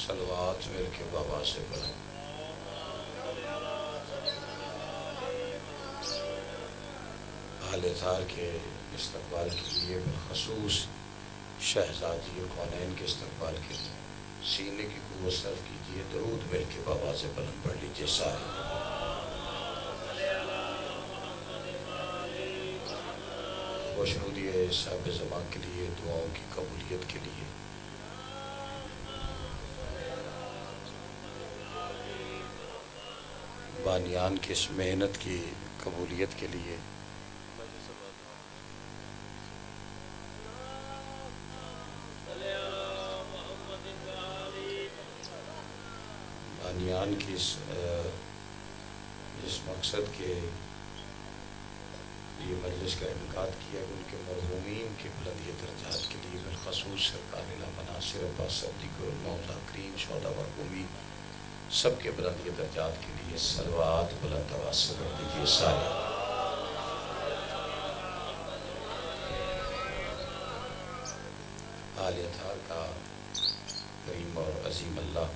صلوات مل کے بابا سے بلند۔ اہل اطہار کے استقبال کے لیے، بالخصوص شہزادی کونین کے استقبال کے لیے سینے کی قوت صرف کیجیے، درود مل کے بابا سے بلند پڑھ لیجیے سارے۔ خوشنودی صاحب زمان کے لیے، دعاؤں کی قبولیت کے لیے، بانیان کی اس محنت کی قبولیت کے لیے، بانیان کی اس مقصد کے یہ مجلس کا انعقاد کیا کہ ان کے مرحومین کے بلندی درجات کے لیے، بالخصوص سرکار علامہ ناصر عباس صدیق ذاکرین شہداء مرحومین سب کے بلندی درجات کے لیے صلوات بلند آواز سے پڑھ دیجیے سارے۔ اہل اطہار کا کریم اور عظیم اللہ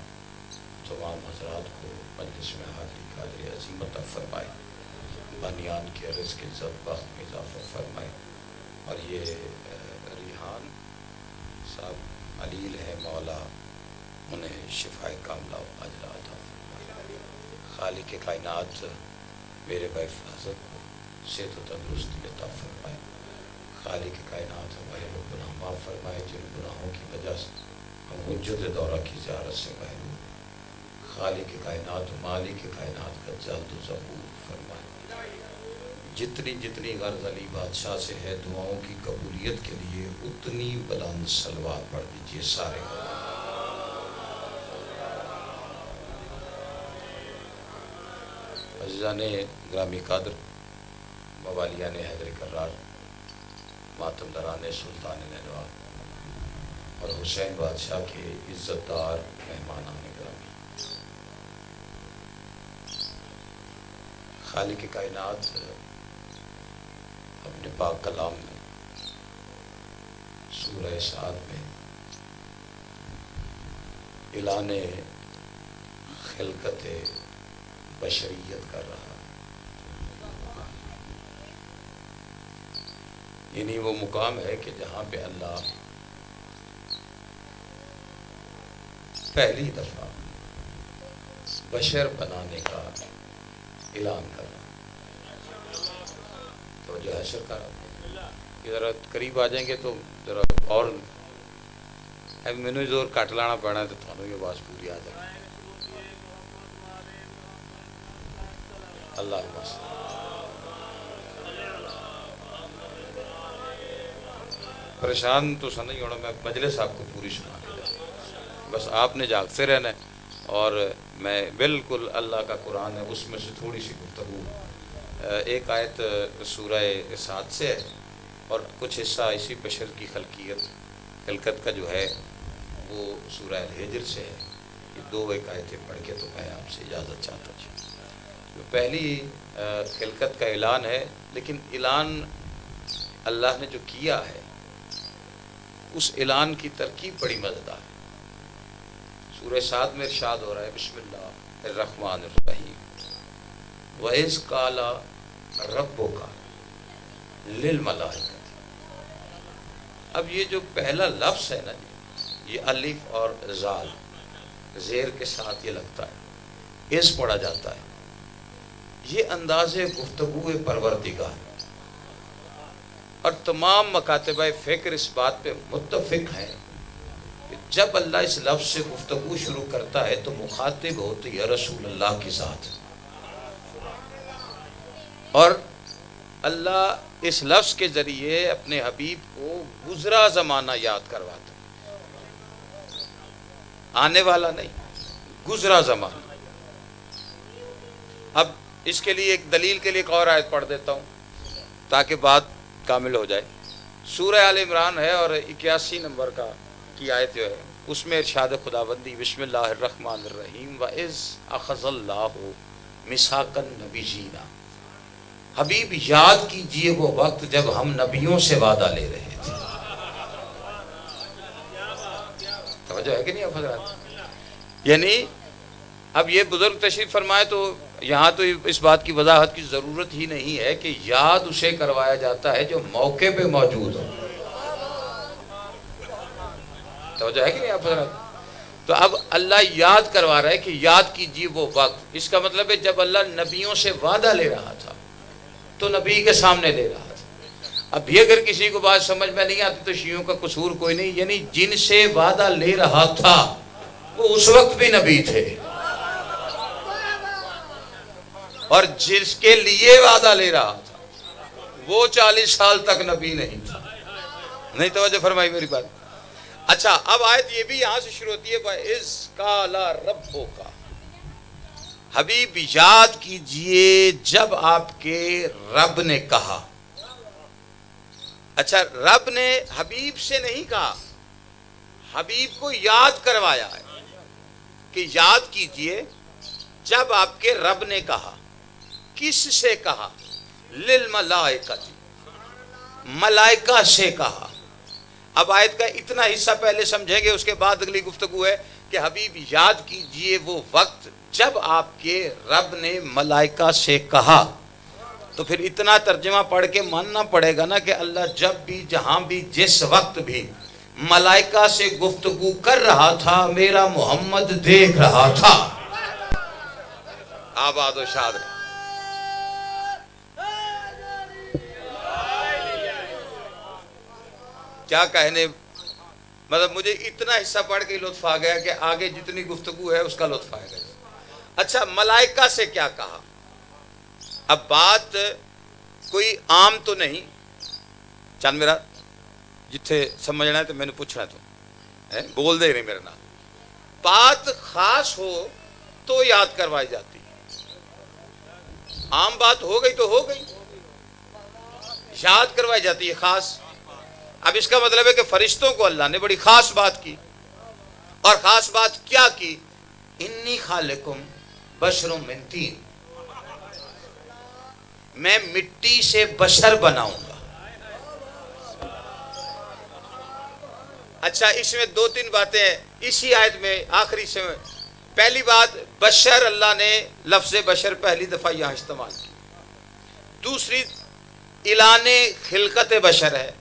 تمام حضرات کو مجلس میں حاضری قادر عظیم عطا فرمائے، بانیان کے رزق عزت وقت میں اضافہ فرمائے، اور یہ ریحان صاحب علیل ہے مولا، انہیں شفائے کاملہ و عاجلہ عطا فرمائے۔ خالق کائنات میرے بھائی حفاظت کو صحت و تندرستی عطا فرمائے۔ خالق کائنات ہمارے وہ گناہ معاف فرمائے جن گناہوں کی وجہ سے ہم حجت دورہ کی زیارت سے محروم۔ خالق کائنات و مالک کائنات کا جلد و ظہور فرمائے۔ جتنی جتنی غرض علی بادشاہ سے ہے دعاؤں کی قبولیت کے لیے اتنی بلند صلوات پڑھ دیجیے سارے۔ عزیزان گرامی قدر، موالیان حیدر کرار، ماتم دران سلطان نینوا اور حسین بادشاہ کے عزت دار مہمانان گرامی، خالق کائنات اپنے پاک کلام میں سورہ سعد میں اعلان خلقت بشریت کر رہا، یعنی وہ مقام ہے کہ جہاں پہ اللہ پہلی دفعہ بشر بنانے کا اعلان کر رہا۔ تو جو حشر کا ذرا قریب آ جائیں گے تو ذرا اور میں نے زور کٹ لانا پڑنا ہے تو تھانوں یہ آواز پوری آ جائے۔ اللہ بس پریشان تو سا نہیں ہونا، میں مجلس آپ کو پوری سنا کے جاؤں، بس آپ نے جاگتے رہنا ہے، اور میں بالکل اللہ کا قرآن ہے اس میں سے تھوڑی سی گفتگو، ایک آیت سورہ سعد سے ہے اور کچھ حصہ اسی بشر کی خلقت کا جو ہے وہ سورہ الحجر سے ہے۔ یہ دو ایک آیتیں پڑھ کے تو میں آپ سے اجازت چاہتا ہوں۔ جو پہلی خلقت کا اعلان ہے، لیکن اعلان اللہ نے جو کیا ہے اس اعلان کی ترکیب بڑی مزیدار ہے۔ سورہ سعد میں ارشاد ہو رہا ہے بسم اللہ الرحمن الرحیم وَإِذْ قَالَ رَبُّكَ لِلْمَلَائِكَةِ۔ اب یہ جو پہلا لفظ ہے نا جی، یہ الف اور زال زیر کے ساتھ یہ لگتا ہے، اس پڑھا جاتا ہے، یہ انداز گفتگو پروردگار، اور تمام مکاتبہ فکر اس بات پہ متفق ہیں کہ جب اللہ اس لفظ سے گفتگو شروع کرتا ہے تو مخاطب ہوتی ہے رسول اللہ کی ذات، اور اللہ اس لفظ کے ذریعے اپنے حبیب کو گزرا زمانہ یاد کرواتا ہے، آنے والا نہیں، گزرا زمانہ۔ اب اس کے لیے ایک دلیل کے لیے ایک اور آیت پڑھ دیتا ہوں تاکہ بات کامل ہو جائے۔ سورہ آل عمران ہے اور 81 نمبر کی آیت جو ہے اس میں ارشاد خداوندی بسم اللہ الرحمن الرحیم وَإِذْ أَخَذَ اللَّهُ مِيثَاقَ النَّبِيِّينَ۔ حبیب یاد کیجئے وہ وقت جب ہم نبیوں سے وعدہ لے رہے تھے۔ توجہ ہے کہ نہیں حضرات؟ یعنی اب یہ بزرگ تشریف فرمائے تو یہاں تو اس بات کی وضاحت کی ضرورت ہی نہیں ہے کہ یاد اسے کروایا جاتا ہے جو موقع پہ موجود ہو. توجہ ہے کہ نہیں آپ حضرات؟ تو اب اللہ یاد کروا رہا ہے کہ یاد کیجیے وہ وقت. اس کا مطلب ہے جب اللہ نبیوں سے وعدہ لے رہا تھا تو نبی کے سامنے لے رہا تھا. اب بھی اگر کسی کو بات سمجھ میں نہیں آتی تو شیعوں کا قصور کوئی نہیں. یعنی جن سے وعدہ لے رہا تھا وہ اس وقت بھی نبی تھے، اور جس کے لیے وعدہ لے رہا تھا وہ 40 سال تک نبی نہیں تھا. نہیں توجہ فرمائی میری بات. اچھا اب آیت یہ بھی یہاں سے شروع ہوتی ہے وَإِذْ قَالَ رَبُّكَ. حبیب یاد کیجئے جب آپ کے رب نے کہا. اچھا رب نے حبیب سے نہیں کہا، حبیب کو یاد کروایا ہے کہ یاد کیجئے جب آپ کے رب نے کہا. کس سے کہا؟ للملائکۃ، ملائکہ سے کہا. اب آیت کا اتنا حصہ پہلے سمجھیں گے، اس کے بعد اگلی گفتگو ہے کہ حبیب یاد کیجئے وہ وقت جب آپ کے رب نے ملائکہ سے کہا. تو پھر اتنا ترجمہ پڑھ کے ماننا پڑے گا نا کہ اللہ جب بھی جہاں بھی جس وقت بھی ملائکہ سے گفتگو کر رہا تھا میرا محمد دیکھ رہا تھا. آباد و شاد رہے. کیا کہنے، مطلب مجھے اتنا حصہ پڑھ کے لطف آ گیا کہ آگے جتنی گفتگو ہے اس کا لطف آئے گا. اچھا ملائکہ سے کیا کہا؟ اب بات کوئی عام تو نہیں، چند میرا جتھے سمجھنا ہے تو میں نے پوچھنا تو بول دے نہیں میرا نام. بات خاص ہو تو یاد کروائی جاتی، عام بات ہو گئی تو ہو گئی، یاد کروائی جاتی ہے خاص. اب اس کا مطلب ہے کہ فرشتوں کو اللہ نے بڑی خاص بات کی، اور خاص بات کیا کی؟ انی خالقکم بشر من طین، میں مٹی سے بشر بناؤں گا. اچھا اس میں دو تین باتیں ہیں اسی آیت میں آخری سے. پہلی بات بشر، اللہ نے لفظ بشر پہلی دفعہ یہاں استعمال کی. دوسری اعلان خلقت بشر ہے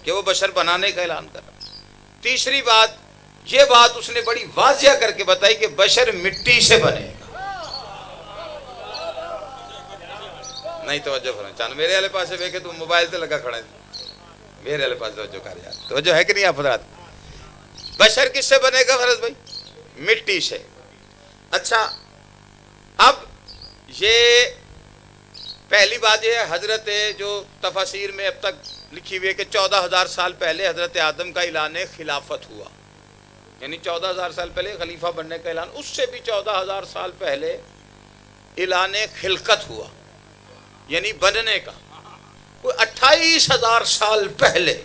کہ وہ بشر بنانے کا اعلان کر رہا. تیسری بات یہ بات اس نے بڑی واضح کر کے بتائی کہ بشر مٹی سے بنے گا. نہیں توجہ فرمائیں چاند میرے والے پاس سے کہ تم موبائل تے لگا کھڑا ہے، میرے والے پاس توجہ کر یار. توجہ ہے کہ نہیں آپ حضرات؟ بشر کس سے بنے گا فرض بھائی؟ مٹی سے. اچھا اب یہ پہلی بات یہ ہے، حضرت جو تفاسیر میں اب تک لکھی ہوئی ہے کہ 14,000 سال پہلے حضرت آدم کا اعلان خلافت ہوا، یعنی 14,000 سال پہلے خلیفہ بننے کا اعلان. اس سے بھی 14,000 سال پہلے اعلان خلقت ہوا یعنی بننے کا. کوئی 28,000 سال پہلے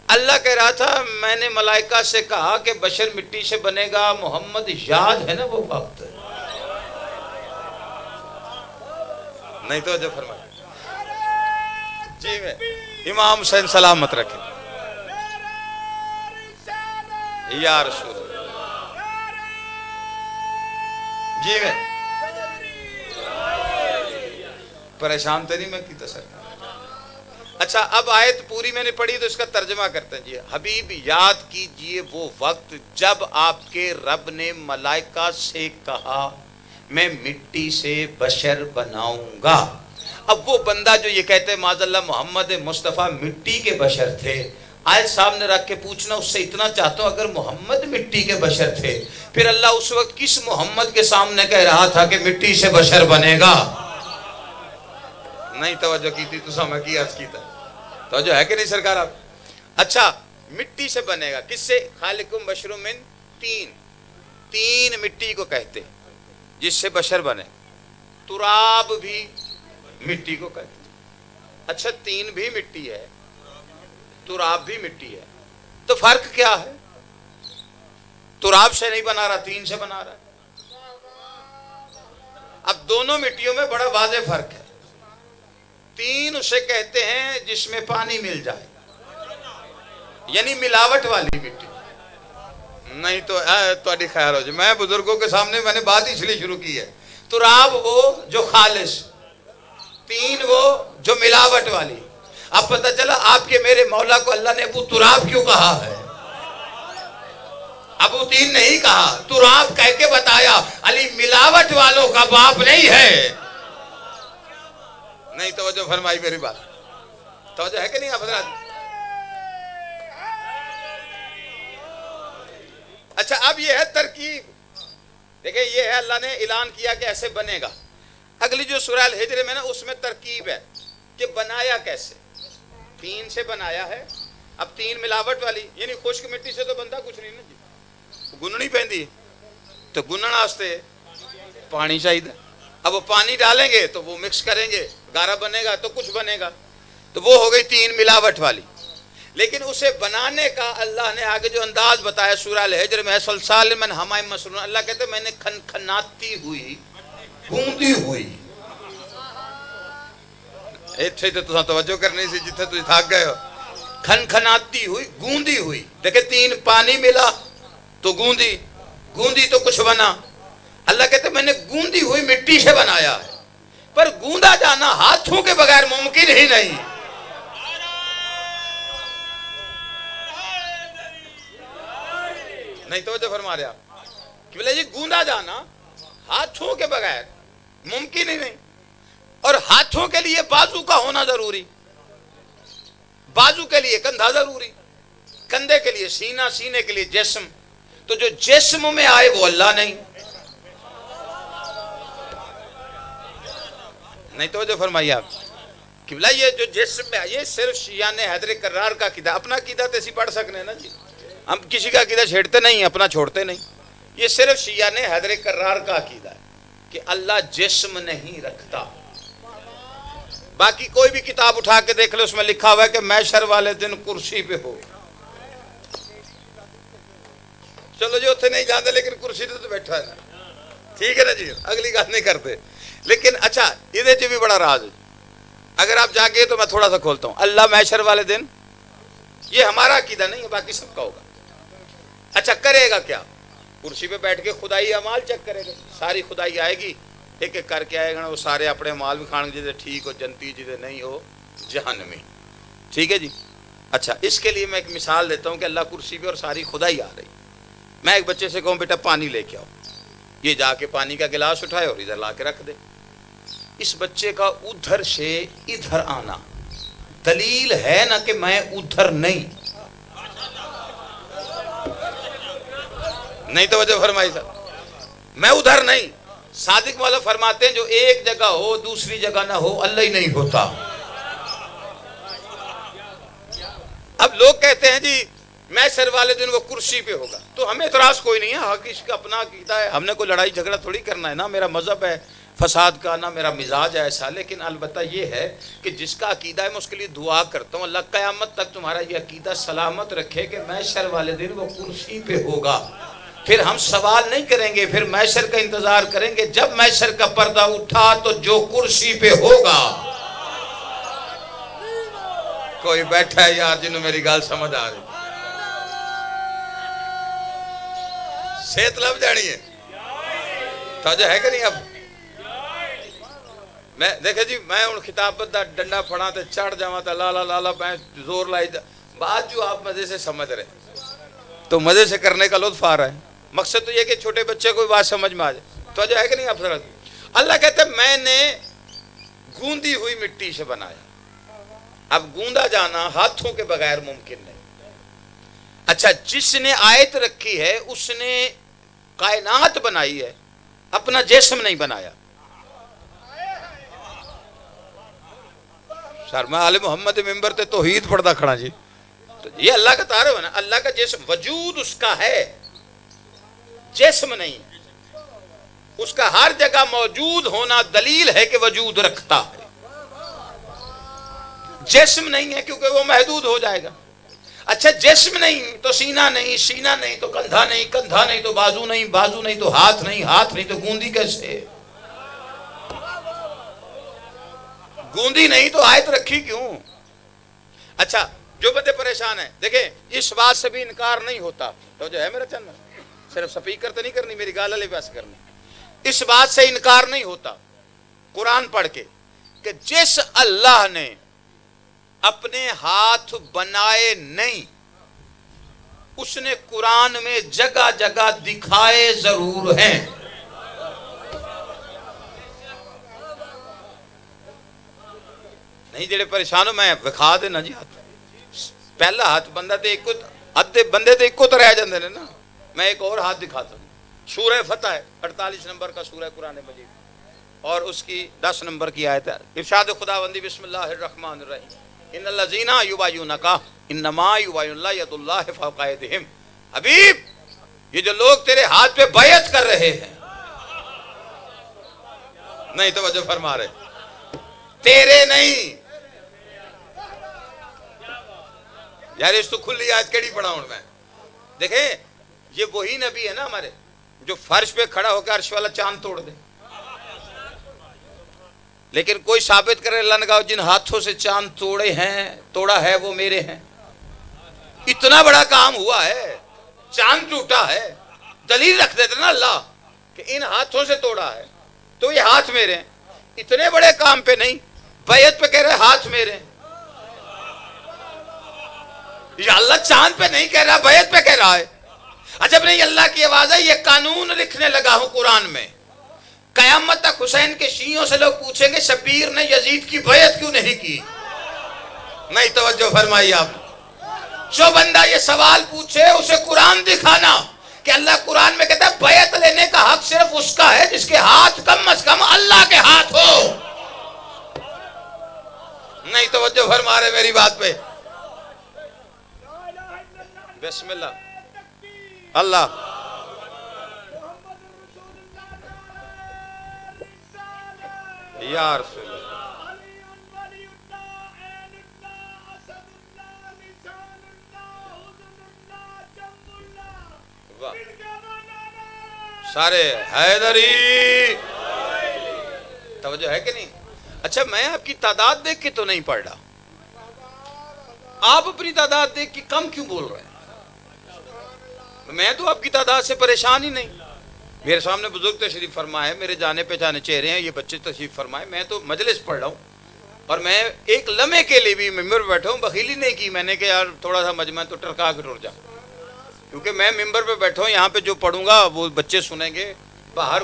اللہ کہہ رہا تھا میں نے ملائکہ سے کہا کہ بشر مٹی سے بنے گا. محمد یاد ہے نا وہ وقت؟ نہیں تو جو فرمایا جی میں امام حسین سلامت رکھے یا رسول اللہ. جی میں پریشان تو نہیں میں کی تصر. اچھا اب آیت پوری میں نے پڑھی تو اس کا ترجمہ کرتے ہیں. جی حبیب یاد کیجئے وہ وقت جب آپ کے رب نے ملائکہ سے کہا میں مٹی سے بشر بناؤں گا. اب وہ بندہ جو یہ کہتے ہیں معاذ اللہ محمد مصطفیٰ مٹی کے بشر تھے، آیت سامنے رکھ کے پوچھنا اس سے اتنا چاہتا ہوں اگر محمد مٹی کے بشر تھے پھر اللہ اس وقت کس محمد کے سامنے کہہ رہا تھا کہ مٹی سے بشر بنے گا؟ نہیں توجہ کی تھی تو سامنے کی عرض کی تھا. توجہ ہے کہ نہیں سرکار آپ؟ اچھا مٹی سے بنے گا کس سے؟ خالقکم بشر من طین، طین مٹی کو کہتے جس سے بشر بنے. تراب بھی مٹی کو کہتے. اچھا طین بھی مٹی ہے، تراب بھی مٹی ہے، تو فرق کیا ہے؟ تراب سے نہیں بنا رہا، طین سے بنا رہا ہے. اب دونوں مٹیوں میں بڑا واضح فرق ہے. طین اسے کہتے ہیں جس میں پانی مل جائے، یعنی ملاوٹ والی مٹی. نہیں تو تھوڑی خیر ہو جائے. میں بزرگوں کے سامنے میں نے بات اس لیے شروع کی ہے. تراب وہ جو خالص، تین وہ جو ملاوٹ والی. اب پتہ چلا آپ کے میرے مولا کو اللہ نے ابو تراب کیوں کہا ہے. ابو تین نہیں کہا، تراب کہہ کے بتایا علی ملاوٹ والوں کا باپ نہیں ہے. نہیں توجہ فرمائی میری بات، توجہ ہے کہ نہیں آپ حضرات. اچھا اب یہ ہے ترکیب. دیکھیں یہ ہے اللہ نے اعلان کیا کہ ایسے بنے گا. اگلی جو سورہ الحجر میں نا اس میں ترکیب ہے کہ بنایا کیسے. تین سے بنایا ہے. اب تین ملاوٹ والی یعنی خشک مٹی سے تو بنتا کچھ نہیں نا جی. گننی پہندی تو گنن واسطے پانی چاہیے. اب وہ پانی ڈالیں گے تو وہ مکس کریں گے، گارا بنے گا تو کچھ بنے گا. تو وہ ہو گئی تین ملاوٹ والی. لیکن اسے بنانے کا اللہ نے آگے جو انداز بتایا سورہ الحجر میں، سلسال من حمائم مسنون. اللہ کہتے ہیں میں نے کھنکھناتی ہوئی گوندی ہوئی. ایتھے تو تساں توجہ کرنی سی جتھے تسی تھک گئے ہو. کھنکھناتی ہوئی گوندی ہوئی. دیکھیں تین پانی ملا تو گوندی، گوندی تو کچھ بنا. اللہ کہتے ہیں میں نے گوندی ہوئی مٹی سے بنایا ہے. پر گوندا جانا ہاتھوں کے بغیر ممکن ہی نہیں. نہیں توجہ فرما رہے آپ کہ بلے جی گوندا جانا ہاتھوں کے بغیر ممکن ہی نہیں. اور ہاتھوں کے لیے بازو کا ہونا ضروری، بازو کے لیے کندھا ضروری، کندھے کے لیے سینہ، سینے کے لیے جسم. تو جو جسم میں آئے وہ اللہ نہیں. نہیں توجہ فرمائیے آپ کہ بلا یہ جو جسم میں یہ صرف شیعان حیدر کرار کا عقیدہ. اپنا عقیدہ تو اسی پڑھ سکنے نا جی. ہم کسی کا عقیدہ چھیڑتے نہیں، اپنا چھوڑتے نہیں. یہ صرف شیعان حیدر کرار کا عقیدہ ہے کہ اللہ جسم نہیں رکھتا. باقی کوئی بھی کتاب اٹھا کے دیکھ لو اس میں لکھا ہوا ہے کہ محشر والے دن کرسی پہ ہو. چلو جو اتنے نہیں جانتے لیکن کرسی تو بیٹھا ہے نا. ٹھیک ہے نا جی، اگلی بات نہیں کرتے. لیکن اچھا ادھر جو بھی بڑا راز ہے، اگر آپ جا کے تو میں تھوڑا سا کھولتا ہوں. اللہ محشر والے دن، یہ ہمارا عقیدہ نہیں ہے، باقی سب کا ہوگا. اچھا کرے گا کیا؟ کرسی پہ بیٹھ کے خدائی اعمال چیک کرے گا. ساری خدائی آئے گی، ایک ایک کر کے آئے گا. وہ سارے اپنے اعمال بھی کھان گے، جیسے ٹھیک ہو جنتی، جیسے نہیں ہو جہنمی. ٹھیک ہے جی. اچھا اس کے لیے میں ایک مثال دیتا ہوں کہ اللہ کرسی پہ اور ساری خدائی آ رہی. میں ایک بچے سے کہوں بیٹا پانی لے کے آؤ، یہ جا کے پانی کا گلاس اٹھائے اور ادھر لا کے رکھ دے. اس بچے کا ادھر سے ادھر آنا دلیل ہے نا کہ میں ادھر نہیں. نہیں توجہ فرمائی صاحب، میں ادھر نہیں. صادق والا فرماتے ہیں جو ایک جگہ ہو دوسری جگہ نہ ہو اللہ ہی نہیں ہوتا. اب لوگ کہتے ہیں جی محشر والے دن وہ کرسی پہ ہوگا، تو ہمیں اعتراض کوئی نہیں ہے. حق اس کا اپنا عقیدہ ہے، ہم نے کوئی لڑائی جھگڑا تھوڑی کرنا ہے. نہ میرا مذہب ہے فساد کا، نہ میرا مزاج ہے ایسا. لیکن البتہ یہ ہے کہ جس کا عقیدہ ہے میں اس کے لیے دعا کرتا ہوں اللہ قیامت تک تمہارا یہ عقیدہ سلامت رکھے کہ محشر والے دن وہ کرسی پہ ہوگا. پھر ہم سوال نہیں کریں گے، پھر محشر کا انتظار کریں گے. جب محشر کا پردہ اٹھا تو جو کرسی پہ ہوگا. کوئی بیٹھا ہے یار جنہوں میری گال سمجھ آ رہی، صحت لب جانی ہے. توجہ ہے کہ نہیں؟ اب میں دیکھے جی میں ان خطابت دا ڈنڈا پھڑا تے چڑھ جاواں تے لالا لالا میں زور لائی بات جو آپ مزے سے سمجھ رہے تو مزے سے کرنے کا لطف آ رہا ہے. مقصد تو یہ کہ چھوٹے بچے کو بات سمجھ میں آ جائے. توجہ ہے کہ نہیں آپ حضرات؟ اللہ کہتے ہیں میں نے گوندی ہوئی مٹی سے بنایا. اب گوندا جانا ہاتھوں کے بغیر ممکن نہیں. اچھا جس نے آیت رکھی ہے اس نے کائنات بنائی ہے، اپنا جسم نہیں بنایا. سر میں آل محمد ممبر تے توحید پڑھتا کھڑا جی. تو یہ اللہ کا تعارف ہے نا، اللہ کا جسم وجود اس کا ہے، جسم نہیں. اس کا ہر جگہ موجود ہونا دلیل ہے کہ وجود رکھتا ہے. جسم نہیں ہے کیونکہ وہ محدود ہو جائے گا. اچھا جسم نہیں تو سینہ نہیں، سینہ نہیں تو کندھا نہیں، کندھا نہیں تو بازو نہیں، بازو نہیں تو ہاتھ نہیں، ہاتھ نہیں تو گوندی کیسے؟ گوندی نہیں تو آیت رکھی کیوں؟ اچھا جو بندے پریشان ہیں دیکھیں اس بات سے بھی انکار نہیں ہوتا. تو جو ہے میرا چند صرف سپیکر تو نہیں کرنی، میری گال والے پاس کرنی. اس بات سے انکار نہیں ہوتا قرآن پڑھ کے کہ جس اللہ نے اپنے ہاتھ بنائے نہیں اس نے قرآن میں جگہ جگہ دکھائے ضرور ہیں. نہیں جڑے پریشان ہو میں وکھا دینا جی ہاتھ. پہلا ہاتھ بندہ تے ایک ادھے بندے تے ایک تو رہ جاندے نے نا. میں ایک اور ہاتھ دکھاتا ہوں. سورہ فتح ہے 48 نمبر کا سورہ قرآن مجید اور اس کی 10 نمبر کی آیت ہے. ارشاد خداوندی بسم اللہ الرحمن الرحیم ان الذین یبایعونک انما یبایعون اللہ ید اللہ فوق ایدیہم. حبیب یہ جو لوگ تیرے ہاتھ پہ بیعت کر رہے ہیں، نہیں توجہ فرما رہے، تیرے نہیں یار. اس تو کھلی آیت کیڑی پڑھاؤں میں. دیکھیں یہ وہی نبی ہے نا ہمارے جو فرش پہ کھڑا ہو کے عرش والا چاند توڑ دے. لیکن کوئی ثابت کرے اللہ نے کہا جن ہاتھوں سے چاند توڑا ہے وہ میرے ہیں. اتنا بڑا کام ہوا ہے، چاند ٹوٹا ہے، دلیل رکھ دیتے نا اللہ کہ ان ہاتھوں سے توڑا ہے تو یہ ہاتھ میرے ہیں. اتنے بڑے کام پہ نہیں، بیعت پہ کہہ رہے ہاتھ میرے ہیں. یا اللہ چاند پہ نہیں کہہ رہا، بیعت پہ کہہ رہا ہے. عجب نہیں، اللہ کی آواز ہے. یہ قانون لکھنے لگا ہوں قرآن میں. قیامت تک حسین کے شیعوں سے لوگ پوچھیں گے شبیر نے یزید کی بیعت کیوں نہیں کی. نہیں توجہ فرمائی آپ. جو بندہ یہ سوال پوچھے اسے قرآن دکھانا کہ اللہ قرآن میں کہتا ہے بیعت لینے کا حق صرف اس کا ہے جس کے ہاتھ کم از کم اللہ کے ہاتھ ہو. نہیں توجہ فرما رہے میری بات پہ. بسم اللہ اللہ یا رسول اللہ. سارے حیدری توجہ ہے کہ نہیں. اچھا میں آپ کی تعداد دیکھ کے تو نہیں پڑھ رہا، آپ اپنی تعداد دیکھ کے کم کیوں بول رہے ہیں؟ میں تو آپ کی تعداد سے پریشان ہی نہیں. میرے سامنے بزرگ تشریف فرمائے، میرے جانے پہچانے چہرے ہیں، یہ بچے تشریف فرمائے. میں تو مجلس پڑھ رہا ہوں اور میں ایک لمحے کے لیے بھی ممبر پہ بیٹھا ہوں بخیلی نہیں کی میں نے کہ یار تھوڑا سا مجمع تو ٹرکا کے ٹر جا. کیونکہ میں ممبر پہ بیٹھا ہوں، یہاں پہ جو پڑھوں گا وہ بچے سنیں گے باہر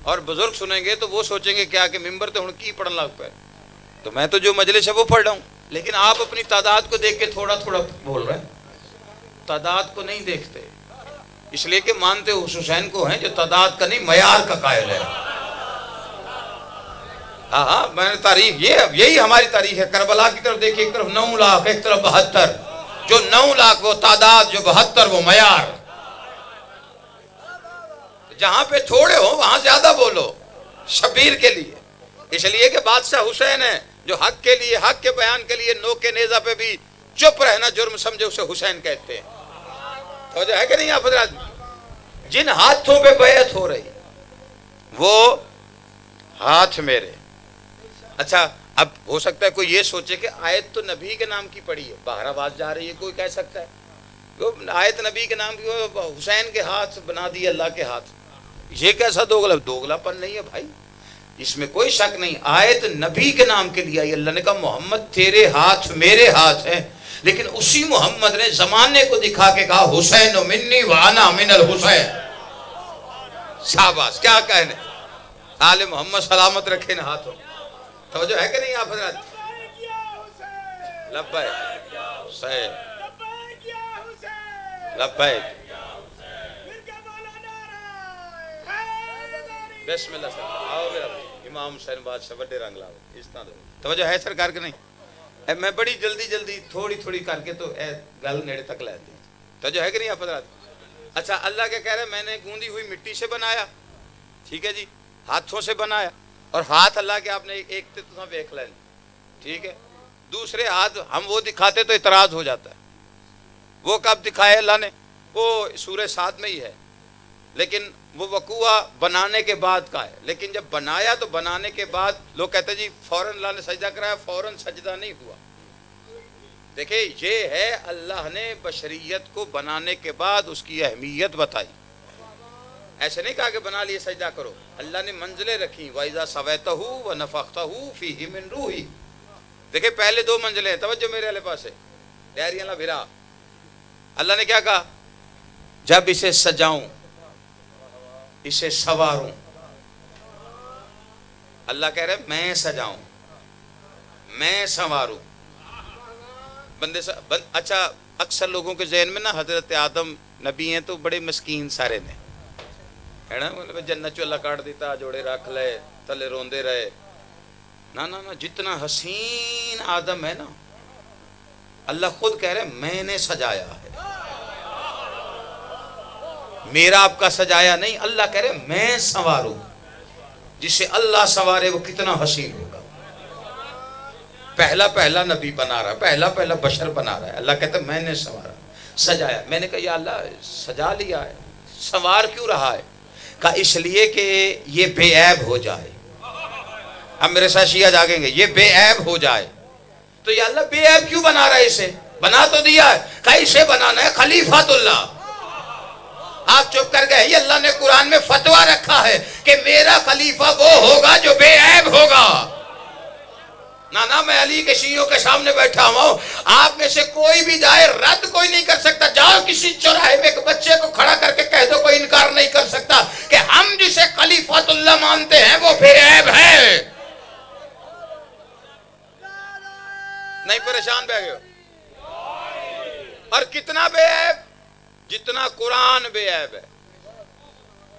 اور بزرگ سنیں گے تو وہ سوچیں گے کیا کہ ممبر تو ہن کی پڑھن لگ پہ. تو میں تو جو مجلس ہے وہ پڑھ رہا ہوں. لیکن آپ اپنی تعداد کو دیکھ کے تھوڑا تھوڑا بول رہے ہیں، تعداد کو نہیں دیکھتے. اس لیے کہ مانتے اس حسین کو ہیں جو تعداد کا نہیں معیار کا قائل ہے. ہاں میں نے تاریخ یہی ہماری تاریخ ہے. کربلا کی طرف دیکھیے، ایک طرف 9 لاکھ ایک طرف 72. جو 9 لاکھ وہ تعداد، جو 72 وہ معیار. جہاں پہ تھوڑے ہو وہاں زیادہ بولو شبیر کے لیے. اس لیے کہ بادشاہ حسین ہے جو حق کے لیے، حق کے بیان کے لیے نوک کے نیزہ پہ بھی چپ رہنا جرم سمجھے اسے حسین کہتے ہیں. توجہ ہے کہ نہیں آپ حضرات؟ جن ہاتھوں پہ بیعت ہو رہی وہ ہاتھ میرے. اچھا اب ہو سکتا ہے کوئی یہ سوچے کہ آیت تو نبی کے نام کی پڑھی ہے، باہر آواز جا رہی ہے، کوئی کہہ سکتا ہے آیت نبی کے نام کی، حسین کے ہاتھ بنا دی اللہ کے ہاتھ. یہ کیسا دوگلا پن نہیں ہے بھائی، اس میں کوئی شک نہیں. آیت نبی کے نام کے لیے آئی. اللہ نے کہا محمد تیرے ہاتھ میرے ہاتھ ہیں. لیکن اسی محمد نے زمانے کو دکھا کے کہا حسین منی وانا من الحسین. شاباش، کیا کہنے. آل محمد سلامت رکھے نا ہاتھوں. توجہ ہے کہ نہیں آپ حضرات؟ لبیک حسین لبیک. بسم اللہ سر آؤ میرا امام حسین بادشاہ بڑے رنگ لاؤ. اس طرح توجہ ہے سرکار کے نہیں؟ میں بڑی جلدی تھوڑی کر کے تو گل نیڑے تک لے دی. توجہ ہے کہ نہیں آپ حضرات؟ اچھا اللہ کے کہہ رہے میں نے گوندی ہوئی مٹی سے بنایا، ٹھیک ہے جی، ہاتھوں سے بنایا. اور ہاتھ اللہ کے آپ نے ایک تو دیکھ لیں، ٹھیک ہے. دوسرے ہاتھ ہم وہ دکھاتے تو اعتراض ہو جاتا ہے. وہ کب دکھائے اللہ نے؟ وہ سورہ صاد میں ہی ہے، لیکن وہ وقوع بنانے کے بعد کا ہے. لیکن جب بنایا تو بنانے کے بعد لوگ کہتے ہیں جی فوراً اللہ نے سجدہ کرایا، فوراً سجدہ نہیں ہوا. دیکھیں یہ ہے اللہ نے بشریت کو بنانے کے بعد اس کی اہمیت بتائی. ایسے نہیں کہا کہ بنا لیے سجدہ کرو، اللہ نے منزلیں رکھی، وَإِذَا سَوَيْتَهُ وَنَفَخْتَهُ فِيهِ مِن رُوحِي۔ دیکھیں پہلے دو منزلیں ہیں، توجہ میرے والے پاس ہے، ڈیری اللہ بھرا، اللہ نے کیا کہا؟ جب اسے سجاؤں، اسے سواروں، اللہ کہہ رہے میں سجاؤں، میں سنواروں اچھا اکثر لوگوں کے ذہن میں نا حضرت آدم نبی ہیں تو بڑے مسکین سارے نے ہے نا، جنت چو اللہ کاٹ دیتا، جوڑے رکھ لے، تلے روندے رہے، نا نا نا، جتنا حسین آدم ہے نا، اللہ خود کہہ رہے میں نے سجایا ہے، میرا آپ کا سجایا نہیں، اللہ کہہ رہے میں سنواروں، جسے اللہ سنوارے وہ کتنا حسین ہوگا۔ پہلا نبی بنا رہا ہے، پہلا بشر بنا رہا ہے، اللہ کہتا ہے میں نے سنوارا، سجایا۔ میں نے کہا یا اللہ سجا لیا ہے، سنوار کیوں رہا ہے؟ کہا اس لیے کہ یہ بے عیب ہو جائے۔ اب میرے ساتھ شیعہ جاگیں گے، یہ بے عیب ہو جائے تو یا اللہ بے عیب کیوں بنا رہا ہے؟ اسے بنا تو دیا ہے، کہا اسے بنانا ہے خلیفۃ اللہ۔ آپ چپ کر گئے، یہ اللہ نے قرآن میں فتویٰ رکھا ہے کہ میرا خلیفہ وہ ہوگا جو بے عیب ہوگا۔ نا میں علی کے شیعوں کے سامنے بیٹھا ہوں، آپ میں سے کوئی بھی جائے، رد کوئی نہیں کر سکتا، جاؤ کسی چوراہے میں ایک بچے کو کھڑا کر کے کہہ دو، کوئی انکار نہیں کر سکتا کہ ہم جسے خلیفۃ اللہ مانتے ہیں وہ بے عیب ہے۔ نہیں پریشان بہ گئے ہو؟ اور کتنا بے عیب؟ جتنا قرآن بے عیب ہے،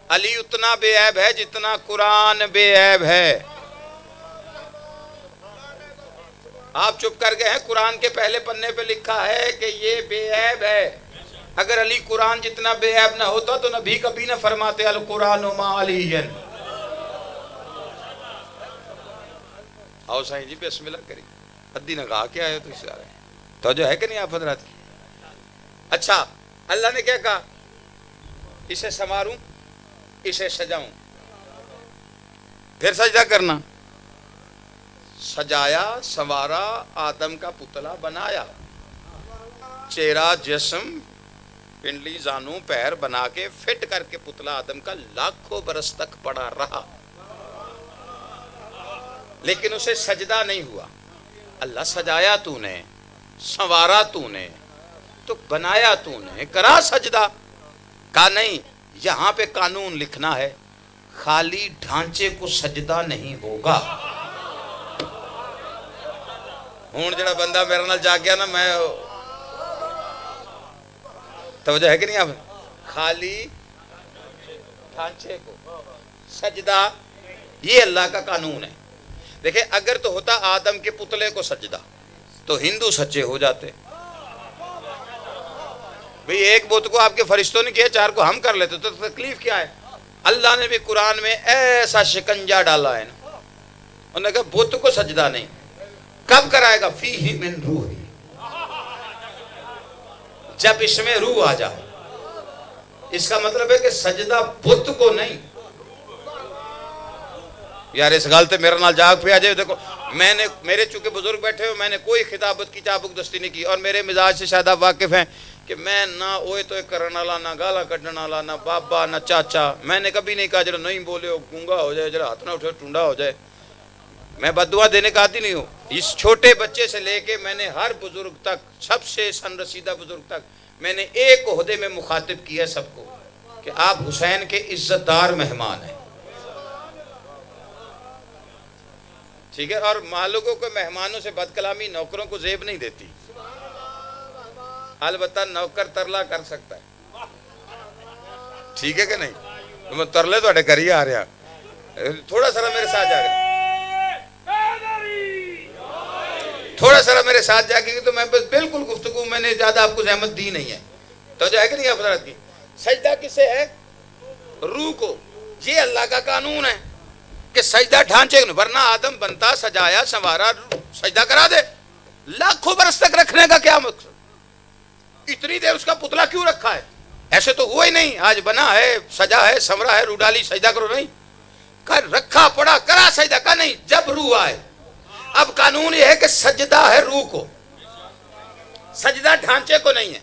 علی اتنا بے عیب ہے جتنا قرآن بے عیب ہے۔ آپ چپ کر گئے ہیں، قرآن کے پہلے پنے پہ لکھا ہے کہ یہ بے عیب ہے۔ اگر علی قرآن جتنا بے عیب نہ ہوتا تو نبی کبھی نہ فرماتے القرآن ما علی۔ آؤ سائیں جی بسم اللہ کری، ادھی نگاہ کیا ہے تو اس سے آ رہے ہیں، توجہ ہے کہ نہیں آپ حضرات کی؟ اچھا اللہ نے کیا کہا؟ اسے سنواروں، اسے سجاؤں، پھر سجدہ کرنا۔ سجایا، سنوارا، آدم کا پتلا بنایا، چہرہ، جسم، پنڈلی، زانوں، پیر بنا کے فٹ کر کے پتلا آدم کا لاکھوں برس تک پڑا رہا، لیکن اسے سجدہ نہیں ہوا۔ اللہ سجایا تو نے، سنوارا تو نے، تو بنایا تو نے، کرا سجدہ؟ کہا نہیں، یہاں پہ قانون لکھنا ہے، خالی ڈھانچے کو سجدہ نہیں ہوگا۔ ہون جڑا بندہ میرے نال جا گیا نا، میں توجہ ہے کہ نہیں آپ؟ خالی ڈھانچے کو سجدہ، یہ اللہ کا قانون ہے۔ دیکھیں اگر تو ہوتا آدم کے پتلے کو سجدہ تو ہندو سچے ہو جاتے، بھئی ایک بت کو آپ کے فرشتوں نے کیا، چار کو ہم کر لیتے، تو تکلیف کیا ہے؟ اللہ نے بھی قرآن میں ایسا شکنجہ ڈالا ہے نا، انہوں نے کہا بت کو سجدہ نہیں، کب کرائے گا؟ فیہ من روحی، جب اس میں روح آ جائے۔ اس کا مطلب ہے کہ سجدہ بت کو نہیں۔ یار اس غلطے میرے نال جاگ پہ آ جائے، دیکھو میں نے، میرے چونکہ بزرگ بیٹھے ہو، میں نے کوئی خطابت کی چابک دستی نہیں کی، اور میرے مزاج سے شاید آپ واقف ہیں کہ میں نہ اوئے تو کرنے والا، نہ گالا کڈنے والا، نہ بابا، نہ چاچا۔ میں نے کبھی نہیں کہا جڑا نہیں بولے ہو گونگا ہو جائے، جڑا ہاتھ نہ اٹھے ٹونڈا ہو جائے۔ میں بددعا دینے کا عادی نہیں ہوں۔ اس چھوٹے بچے سے لے کے میں نے ہر بزرگ تک، سب سے سن رسیدہ بزرگ تک، میں نے ایک عہدے میں مخاطب کیا سب کو کہ آپ حسین کے عزت دار مہمان ہیں، ٹھیک ہے؟ اور مالکوں کو، مہمانوں سے بد کلامی نوکروں کو زیب نہیں دیتی، البتہ نوکر ترلا کر سکتا ہے، ٹھیک ہے کہ نہیں؟ میں ترلے تو اٹھے کر ہی آ رہا، تھوڑا سا میرے ساتھ جا گئے، تھوڑا سا میرے ساتھ جا کے، تو میں بس بالکل گفتگو، میں نے زیادہ آپ کو زحمت دی نہیں ہے، تو جو ہے کہ نہیں آپ حضرات کی؟ سجدہ کسے ہے؟ روح کو۔ یہ اللہ کا قانون ہے کہ سجدہ ڈھانچے، ورنہ آدم بنتا، سجایا، سنوارا، سجدہ کرا دے، لاکھوں برس تک رکھنے کا کیا مقصد؟ اتنی دیر اس کا پتلا کیوں رکھا ہے؟ ایسے تو ہوا ہی نہیں، آج بنا ہے، سجا ہے، سمرا ہے، روح ڈالی، سجدہ کرو، نہیں کر، رکھا پڑا، کرا سجدہ کا نہیں، جب روح آئے۔ اب قانون یہ ہے کہ سجدہ ہے روح کو، سجدہ ڈھانچے کو نہیں ہے۔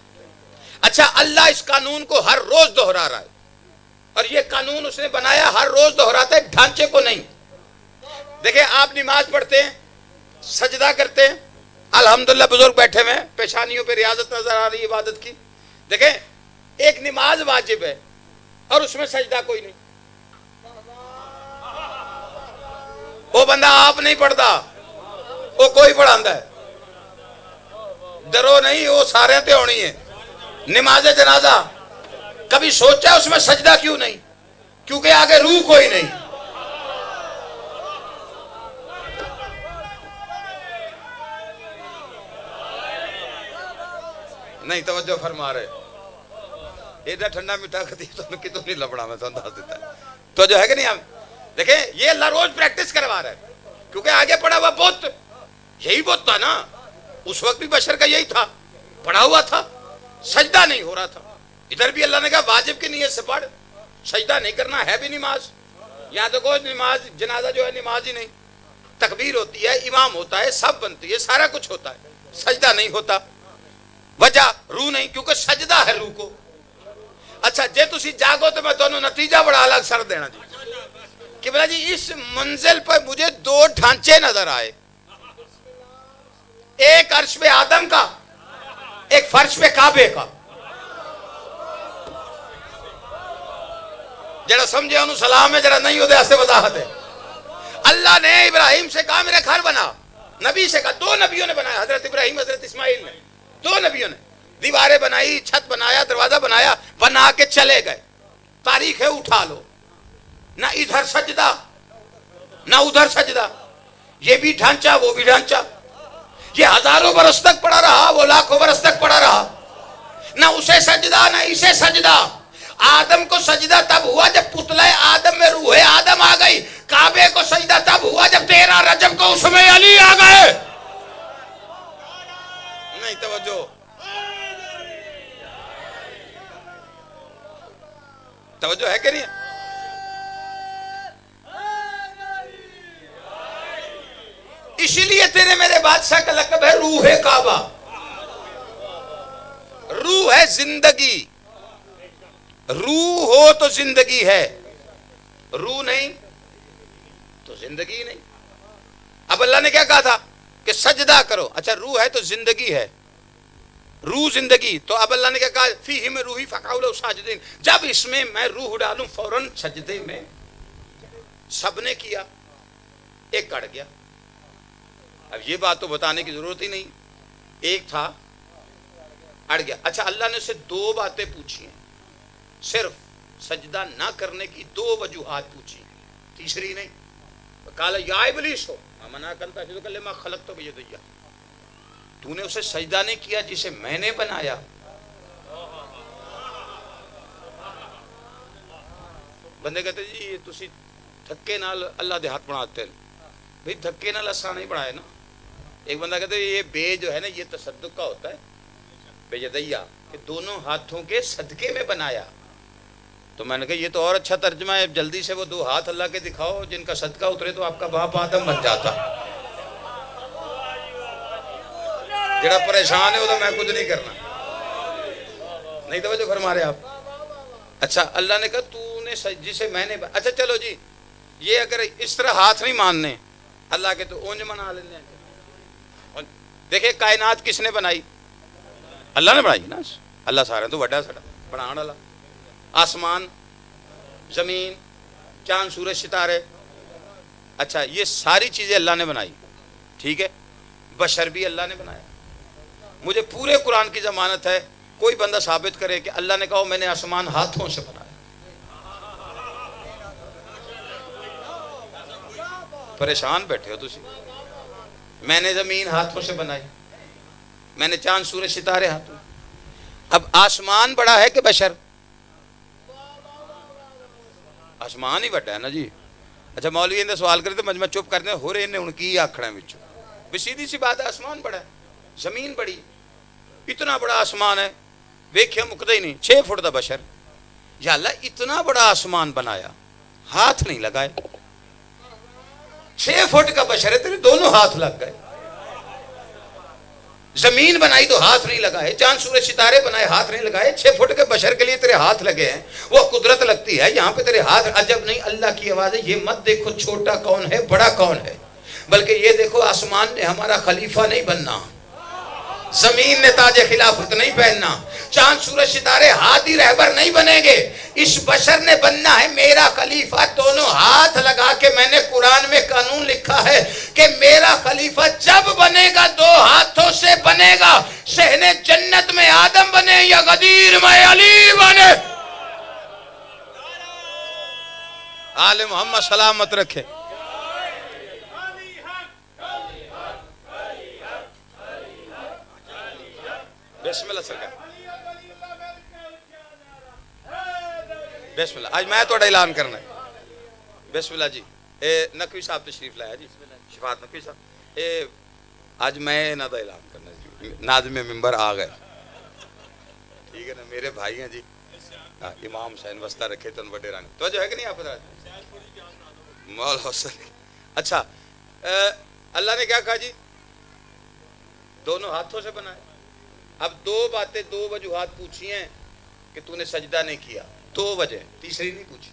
اچھا اللہ اس قانون کو ہر روز دہرا رہا ہے، اور یہ قانون اس نے بنایا ہر روز دہراتا ہے، ڈھانچے کو نہیں۔ دیکھیں آپ نماز پڑھتے ہیں، سجدہ کرتے ہیں، الحمدللہ بزرگ بیٹھے ہوئے ہیں، پیشانیوں پہ ریاضت نظر آ رہی ہے عبادت کی۔ دیکھیں ایک نماز واجب ہے اور اس میں سجدہ کوئی نہیں، وہ بندہ آپ نہیں پڑھتا، وہ کوئی پڑھاندہ ہے، ڈرو نہیں، وہ سارے تے ہونی ہے۔ نماز جنازہ کبھی سوچا اس میں سجدہ کیوں نہیں؟ کیونکہ آگے روح کوئی نہیں۔ نہیں توجہ فرما رہے، ایڈا ٹھنڈا میٹھا کھتی تو کتوں نہیں لبڑا، میں تو انداز دیتا ہے تو جو ہے کہ نہیں۔ ہم دیکھیں یہ اللہ روز پریکٹس کروا رہا ہے، کیونکہ آگے پڑھا ہوا بت یہی بت تھا نا، اس وقت بھی بشر کا یہی تھا، پڑھا ہوا تھا، سجدہ نہیں ہو رہا تھا۔ ادھر بھی اللہ نے کہا واجب کی نیت سے پڑھ، سجدہ نہیں کرنا ہے بھی نماز۔ یہاں تو کوئی نماز جنازہ جو ہے نماز ہی نہیں، تکبیر ہوتی ہے، امام ہوتا ہے، سب بنتی ہے، سارا کچھ ہوتا ہے، سجدہ نہیں ہوتا۔ وجہ روح نہیں، کیونکہ سجدہ ہے روح کو۔ اچھا جے تسی جاگو تو میں دونوں نتیجہ بڑا الگ سر دینا جی کہ بلا جی اس منزل پر مجھے دو ڈھانچے نظر آئے، ایک عرش پہ آدم کا، ایک فرش پہ کعبے کا۔ جڑا سمجھے انہوں سلام ہے، جڑا نہیں ہو دے ایسے وضاحت ہے۔ اللہ نے ابراہیم سے کہا میرے گھر بنا، نبی سے کہا، دو نبیوں نے بنایا، حضرت ابراہیم حضرت اسماعیل نے، دو نبیوں نے دیواریں بنائی، چھت بنایا، دروازہ بنایا، بنا کے چلے گئے۔ تاریخ ہے اٹھا لو، نہ ادھر سجدہ نہ ادھر سجدہ، یہ بھی ڈھانچہ وہ بھی ڈھانچہ، یہ ہزاروں برس تک پڑا رہا، وہ لاکھوں برس تک پڑا رہا، نہ اسے سجدہ نہ اسے سجدہ۔ آدم کو سجدہ تب ہوا جب پتلہ آدم میں روح آدم آ گئی، کعبے کو سجدہ تب ہوا جب 13 رجب کو اس میں علی آ گئے۔ نہیں توجہ، توجہ ہے کہ نہیں؟ اسی لیے تیرے میرے بادشاہ کا لقب ہے روح کعبہ۔ روح ہے زندگی، روح ہو تو زندگی ہے، روح نہیں تو زندگی نہیں۔ اب اللہ نے کیا کہا تھا کہ سجدہ کرو، اچھا روح ہے تو زندگی ہے، روح زندگی، تو اب اللہ نے کیا کہا فیہم روحی فقعوا لہ ساجدین، جب اس میں میں روح ڈالوں فوراً سجدے میں۔ سب نے کیا، ایک کٹ گیا۔ اب یہ بات تو بتانے کی ضرورت ہی نہیں، ایک تھا اڑ گیا۔ اچھا اللہ نے اسے دو باتیں پوچھی ہیں، صرف سجدہ نہ کرنے کی دو وجوہات پوچھی، تیسری نہیں۔ قال یا ابلیس ہو امنا کنتا جو کہ لما خلقت بیدیا، تو نے اسے سجدہ نہیں کیا جسے میں نے بنایا۔ بندے کہتے جی یہ تسی دھکے نال اللہ دے ہاتھ بناتے ہیں، بھئی دھکے نال اساں نہیں بنائے نا۔ ایک بندہ کہتے ہیں یہ بے جو ہے نا یہ تصدق کا ہوتا ہے، بے یدیا کہ دونوں ہاتھوں کے صدقے میں بنایا۔ تو میں نے کہا یہ تو اور اچھا ترجمہ ہے، جلدی سے وہ دو ہاتھ اللہ کے دکھاؤ جن کا صدقہ اترے تو آپ کا باپ آدم بن جاتا۔ جڑا پریشان ہے وہ تو میں کچھ نہیں کرنا، نہیں توجہ فرما رہے آپ۔ اچھا اللہ نے کہا تو نے جسے میں نے، اچھا چلو جی یہ اگر اس طرح ہاتھ نہیں ماننے اللہ کے تو اونج منا لینے۔ دیکھیں کائنات کس نے بنائی؟ اللہ نے بنائی نا، اللہ سارے تو وڈا سڑا بنانے والا۔ آسمان، زمین، چاند، سورج، ستارے، اچھا یہ ساری چیزیں اللہ نے بنائی، ٹھیک ہے۔ بشر بھی اللہ نے بنایا۔ مجھے پورے قرآن کی ضمانت ہے، کوئی بندہ ثابت کرے کہ اللہ نے کہا میں نے آسمان ہاتھوں سے بنایا۔ پریشان بیٹھے ہو تسی، میں نے زمین ہاتھوں سے بنائی، میں نے چاند، سورج، ستارے ہاتھوں۔ اب آسمان بڑا ہے کہ بشر؟ آسمان ہی بڑا ہے نا جی۔ اچھا مولوی نے سوال کرتے مجھ میں چپ کرتے ہو رہے انہیں ان کی آکھڑا ہے بچوں، بھی سیدھی سی بات ہے، آسمان بڑا ہے، زمین بڑی، اتنا بڑا آسمان ہے، ویکھے مکدہ ہی نہیں، 6 فٹ دا بشر۔ یا اللہ اتنا بڑا آسمان بنایا، ہاتھ نہیں لگائے، 6 فٹ کا بشر ہے، تیرے دونوں ہاتھ لگ گئے۔ زمین بنائی تو ہاتھ نہیں لگائے، چاند سورج ستارے بنائے ہاتھ نہیں لگائے، 6 فٹ کے بشر کے لیے تیرے ہاتھ لگے ہیں، وہ قدرت لگتی ہے، یہاں پہ تیرے ہاتھ عجب نہیں اللہ کی آواز ہے۔ یہ مت دیکھو چھوٹا کون ہے بڑا کون ہے، بلکہ یہ دیکھو آسمان نے ہمارا خلیفہ نہیں بننا، زمین نے تاج خلافت نہیں پہننا، چاند سورج ستارے ہادی رہبر نہیں بنیں گے، اس بشر نے بننا ہے میرا خلیفہ۔ دونوں ہاتھ لگا کے میں نے قرآن میں قانون لکھا ہے کہ میرا خلیفہ جب بنے گا 2 ہاتھوں سے بنے گا، صحن جنت میں آدم بنے یا غدیر میں علی بنے۔ آل محمد سلامت رکھے۔ بسم اللہ سرکار، بسم اللہ۔ آج میں توڑا اعلان کرنا ہے، بسم اللہ جی۔ نقوی صاحب تشریف لایا جی، شفاعت نقوی صاحب۔ آج میں نہ دا اعلان کرنا جی، ناظم ممبر آ گئے، ٹھیک ہے نا، میرے بھائی ہیں جی، امام حسین وسطہ رکھے تو بڑے رانی توجہ ہے کہ نہیں آپ بتا رہے مولا حسین۔ اچھا، اللہ نے کیا کہا جی؟ دونوں ہاتھوں سے بنائے۔ اب 2 باتیں، 2 وجوہات پوچھی ہیں کہ تو نے سجدہ نہیں کیا، 2 وجہ، تیسری نہیں پوچھی۔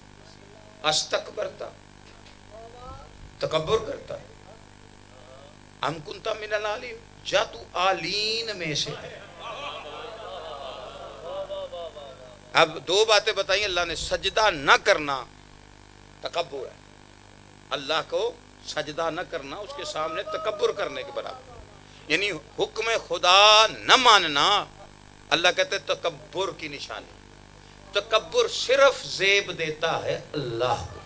استکبرتا، تکبر کرتا، ام کنتا من العالین، جا تو عالین میں سے ہے۔ اب 2 باتیں بتائیں اللہ نے، سجدہ نہ کرنا تکبر ہے، اللہ کو سجدہ نہ کرنا اس کے سامنے تکبر کرنے کے برابر، یعنی حکم خدا نہ ماننا اللہ کہتے ہیں تکبر کی نشانی۔ تکبر صرف زیب دیتا ہے اللہ کو،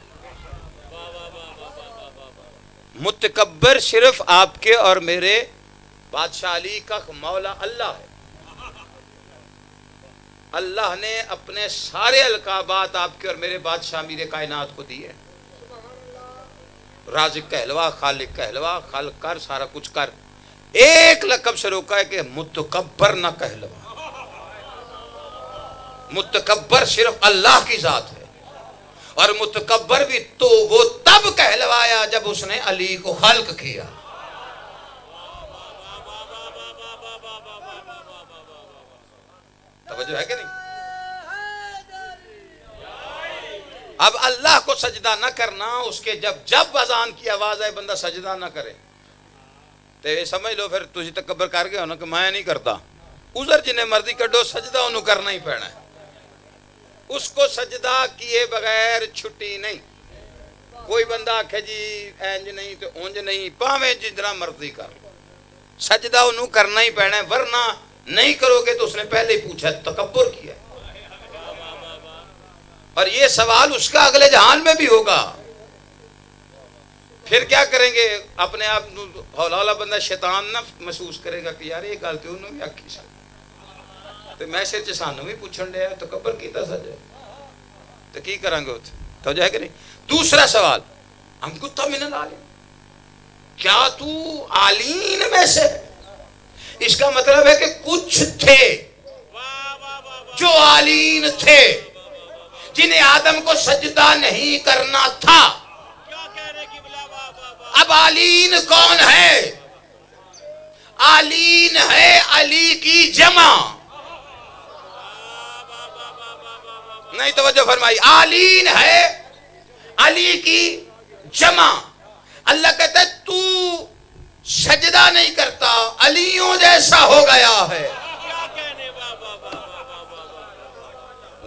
متکبر صرف آپ کے اور میرے بادشاہ علی کا مولا اللہ ہے۔ اللہ نے اپنے سارے القابات آپ کے اور میرے بادشاہ امیر کائنات کو دیے، رازق کہلوا، خالق کہلوا، خالق کر، سارا کچھ کر، ایک لقب سے روکا ہے کہ متکبر نہ کہلوا۔ متکبر صرف اللہ کی ذات ہے، اور متکبر بھی تو وہ تب کہلوایا جب اس نے علی کو خلق کیا۔ توجہ ہے کہ نہیں؟ اب اللہ کو سجدہ نہ کرنا، اس کے جب اذان کی آواز آئے بندہ سجدہ نہ کرے تو یہ سمجھ لو پھر تجھے تکبر کر گیا ہونا کہ میں نہیں کرتا، عذر جنہیں مرضی کڈو، سجدہ انہوں کرنا ہی پینا ہے۔ اس کو سجدہ کیے بغیر چھٹی نہیں۔ کوئی بندہ آکھے جی اینج نہیں تو اونج نہیں، پاویں جتنا مرضی کر، سجدہ انہوں کرنا ہی پینا ہے، ورنہ نہیں کرو گے تو اس نے پہلے ہی پوچھا تکبر کیا۔ اور یہ سوال اس کا اگلے جہان میں بھی ہوگا، پھر کیا کریں گے؟ اپنے آپ ہولا والا بندہ شیطان نہ محسوس کرے گا کہ یار یہ گل تو انہوں بھی آکھی سا، تو میں سر چ سانوں بھی پوچھن دیا تکبر کیتا سجے تو کی کریں گے؟ توجہ ہے کہ نہیں؟ دوسرا سوال، ہم کتا من العالین، کیا تو عالین میں سے؟ اس کا مطلب ہے کہ کچھ تھے جو عالین تھے، جنہیں آدم کو سجدہ نہیں کرنا تھا۔ اب عالین کون ہے؟ عالین ہے علی کی جمع، نہیں توجہ فرمائی، عالین ہے علی کی جمع۔ اللہ کہتا ہے تو سجدہ نہیں کرتا، علیوں جیسا ہو گیا ہے۔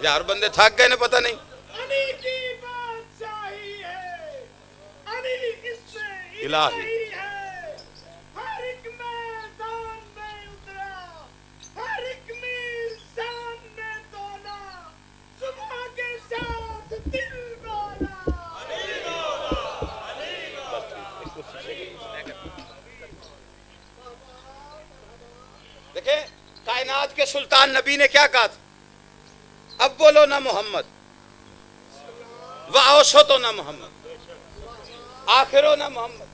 یار بندے تھک گئے نے پتہ نہیں۔ علی کی بادشاہی ہے، علی اس سے الہی ہے، ہر ایک میدان میں اترا، ہر ایک میزان میں تولا، صبح کے ساتھ دل والا۔ دیکھیں کائنات کے سلطان نبی نے کیا کہا تھا؟ اب بولو نہ محمد، وَأَوْسَطُ نہ محمد، آخرو نہ محمد،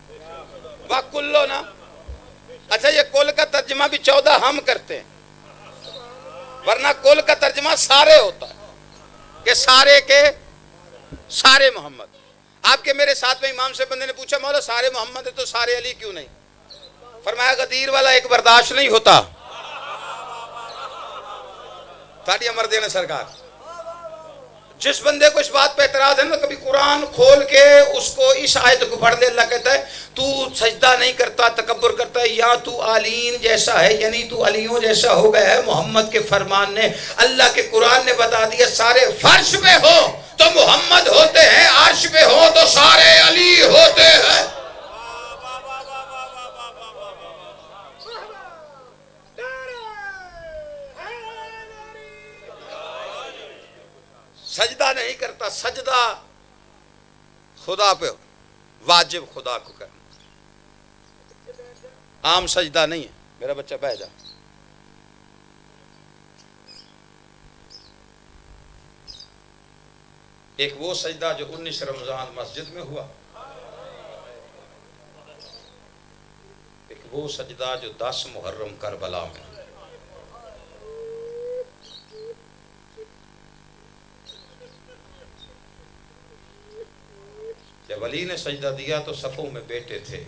وَكُلُّ نہ۔ اچھا یہ کل کا ترجمہ بھی 14 ہم کرتے ہیں، ورنہ کل کا ترجمہ سارے ہوتا ہے کہ سارے کے سارے محمد۔ آپ کے میرے ساتھ میں امام سے بندے نے پوچھا مولا سارے محمد ہے تو سارے علی کیوں نہیں؟ فرمایا غدیر والا ایک برداشت نہیں ہوتا. تاڑیاں مر دینا سرکار. جس بندے کو اس بات پہ اعتراض ہے نا، کبھی قرآن کھول کے اس کو اس آیت کو پڑھ دے. اللہ کہتا ہے تو سجدہ نہیں کرتا، تکبر کرتا ہے، یا تو عالین جیسا ہے، یعنی تو علیوں جیسا ہو گیا ہے. محمد کے فرمان نے، اللہ کے قرآن نے بتا دیا سارے فرش پہ ہو تو محمد ہوتے ہیں، عرش پہ ہو تو سارے علی ہوتے ہیں. سجدہ نہیں کرتا، سجدہ خدا پہ واجب خدا کو کرنا، عام سجدہ نہیں ہے. میرا بچہ بیٹھ جا. ایک وہ سجدہ جو 19 رمضان مسجد میں ہوا، ایک وہ سجدہ جو 10 محرم کربلا میں. جب علی نے سجدہ دیا تو صفوں میں بیٹے تھے،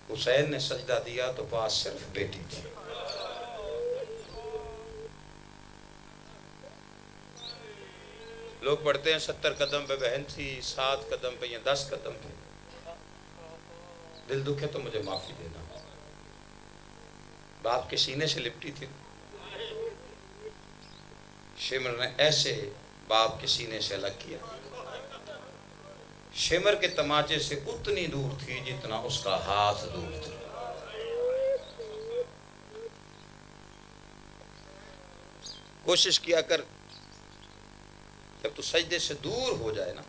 حسین نے سجدہ دیا تو پاس صرف بیٹی تھی. لوگ پڑھتے ہیں 70 قدم پہ بہن تھی، 7 قدم پہ یا 10 قدم پہ. دل دکھے تو مجھے معافی دینا. باپ کے سینے سے لپٹی تھی. شمر نے ایسے باپ کے سینے سے الگ کیا. شمر کے تماچے سے اتنی دور تھی جتنا اس کا ہاتھ دور تھا. کوشش کیا کر، جب تو سجدے سے دور ہو جائے نا،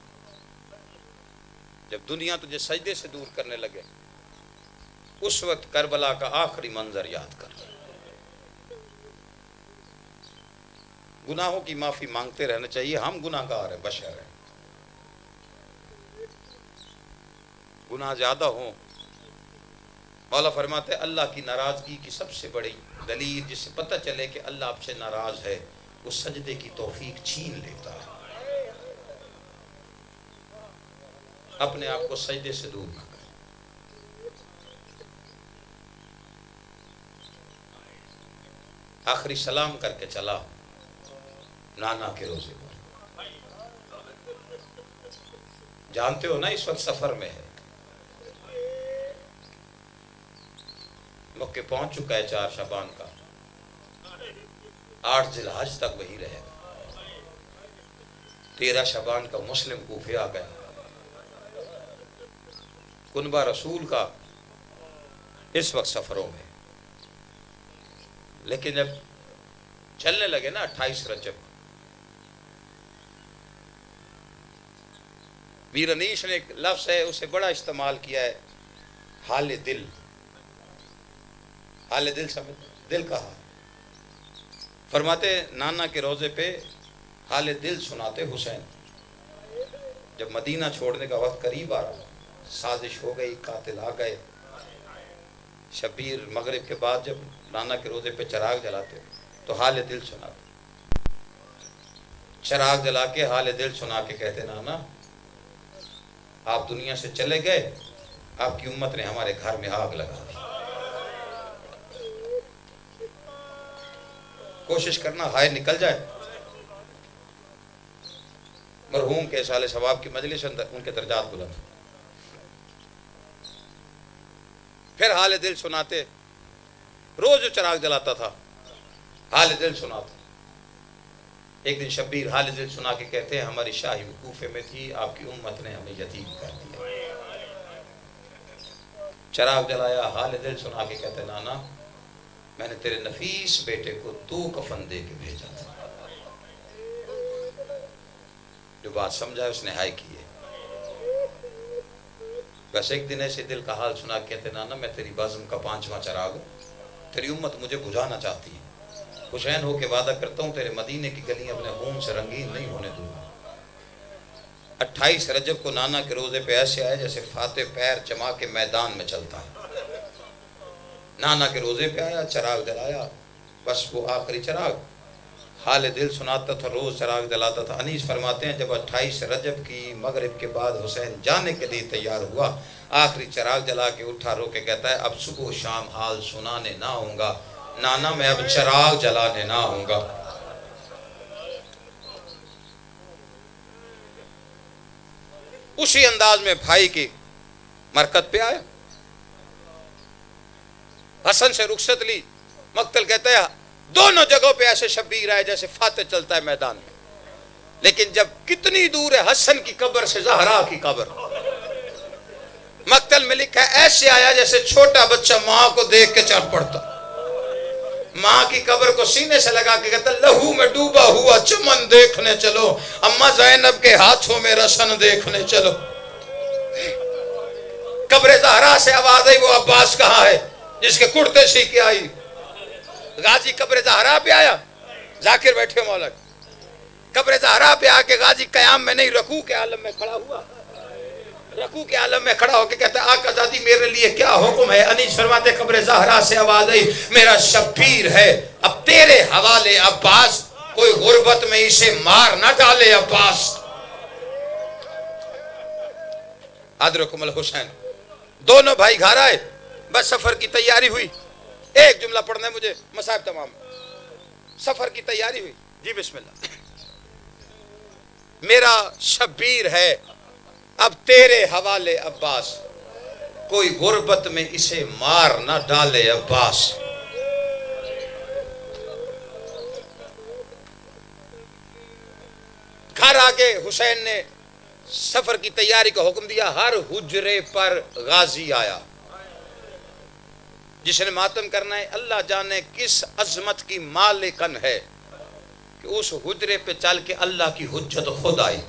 جب دنیا تجھے سجدے سے دور کرنے لگے، اس وقت کربلا کا آخری منظر یاد کر. گناہوں کی معافی مانگتے رہنا چاہیے. ہم گناہگار ہیں، بشر ہیں. گناہ زیادہ ہوں، مولا فرماتے ہیں اللہ کی ناراضگی کی سب سے بڑی دلیل جس سے پتہ چلے کہ اللہ آپ سے ناراض ہے، وہ سجدے کی توفیق چھین لیتا ہے. اپنے آپ کو سجدے سے دور نہ کریں. آخری سلام کر کے چلا نانا کے روزے پر. جانتے ہو نا اس وقت سفر میں ہے، مکہ پہنچ چکا ہے 4 شعبان کا، 8 ذی الحج تک وہی رہے گا. 13 شعبان کا مسلم کوفے آ گیا. کنبہ رسول کا اس وقت سفروں میں. لیکن جب چلنے لگے نا 28 رجب، میر انیش نے ایک لفظ ہے اسے بڑا استعمال کیا ہے، حال دل. حال دل سمجھ، دل کا حال. فرماتے نانا کے روزے پہ حال دل سناتے حسین. جب مدینہ چھوڑنے کا وقت قریب آ رہا، سازش ہو گئی، قاتل آ گئے. شبیر مغرب کے بعد جب نانا کے روزے پہ چراغ جلاتے تو حال دل سناتے. چراغ جلا کے حال دل سنا کے کہتے نانا آپ دنیا سے چلے گئے، آپ کی امت نے ہمارے گھر میں آگ لگا دی. کوشش کرنا ہائے نکل جائے. مرحوم کے سال ثواب کی مجلس اندر ان کے درجات بلند. پھر حال دل سناتے. روز جو چراغ جلاتا تھا حال دل سناتا. ایک دن شبیر حال دل سنا کے کہتے ہیں ہماری شاہی کوفے میں تھی، آپ کی امت نے ہمیں یتیم کر دیا. چراغ جلایا، حال دل سنا کے کہتے نانا میں نے تیرے نفیس بیٹے کو 2 کفن دے کے بھیجا تھا. جو بات سمجھا اس نے ہائے کی ہے. بس ایک دن ایسے دل کا حال سنا کہتے نانا میں تیری بزم کا 5واں چراغ ہوں، تیری امت مجھے بجھانا چاہتی ہے. حسین ہو کے وعدہ کرتا ہوں تیرے مدینے کی گلیاں اپنے خون سے رنگین نہیں ہونے دوں گا. 28 رجب کو نانا کے روزے پہ ایسے آئے جیسے فاتح پیر جما کے میدان میں چلتا ہے. نانا کے روزے پہ آیا، چراغ جلایا، بس وہ آخری چراغ. حال دل سناتا تھا، روز چراغ جلاتا تھا۔ انیس فرماتے ہیں جب 28 رجب کی مغرب کے بعد حسین جانے کے لیے تیار ہوا، آخری چراغ جلا کے اٹھا، رو کے کہتا ہے اب صبح و شام حال سنانے نہ ہوں گا نانا، میں اب چراغ جلانے نہ ہوں گا۔ اسی انداز میں بھائی کی مرکت پہ آیا، حسن سے رخصت لی۔ مقتل کہتا ہے دونوں جگہوں پہ ایسے شبیر آئے جیسے فاتح چلتا ہے میدان میں، لیکن جب کتنی دور ہے حسن کی قبر سے زہرا کی قبر، مقتل میں لکھا ہے ایسے آیا جیسے چھوٹا بچہ ماں کو دیکھ کے چڑھ پڑتا، ماں کی قبر کو سینے سے لگا کے کہتا لہو میں ڈوبا ہوا چمن دیکھنے چلو، اماں زینب کے ہاتھوں میں رسن دیکھنے چلو۔ قبر زہرا سے آواز آئی وہ عباس کہاں ہے جس کے کرتے سی کے آئی؟ غازی قبر زہرا پہ آیا، ذاکر بیٹھے مولا، قبر زہرا پہ آ کے غازی قیام میں نہیں رکوع کے عالم میں کھڑا ہوا، رکوع کے عالم میں کھڑا ہو کے کہتا ہے آقا زادی میرے لیے کیا حکم ہے؟ انیس فرماتے قبر زہرا سے آواز آئی میرا شبیر ہے اب تیرے حوالے عباس، کوئی غربت میں اسے مار نہ ڈالے عباس۔ ادرکم الحسین، دونوں بھائی گھر آئے، بس سفر کی تیاری ہوئی۔ ایک جملہ پڑھنا ہے مجھے، مصائب تمام، سفر کی تیاری ہوئی جی بسم اللہ۔ میرا شبیر ہے اب تیرے حوالے عباس، کوئی غربت میں اسے مار نہ ڈالے عباس۔ گھر آگے حسین نے سفر کی تیاری کا حکم دیا، ہر حجرے پر غازی آیا، جس نے ماتم کرنا ہے اللہ جانے کس عظمت کی مالکن ہے کہ اس حجرے پہ چل کے اللہ کی حجت خود آئی۔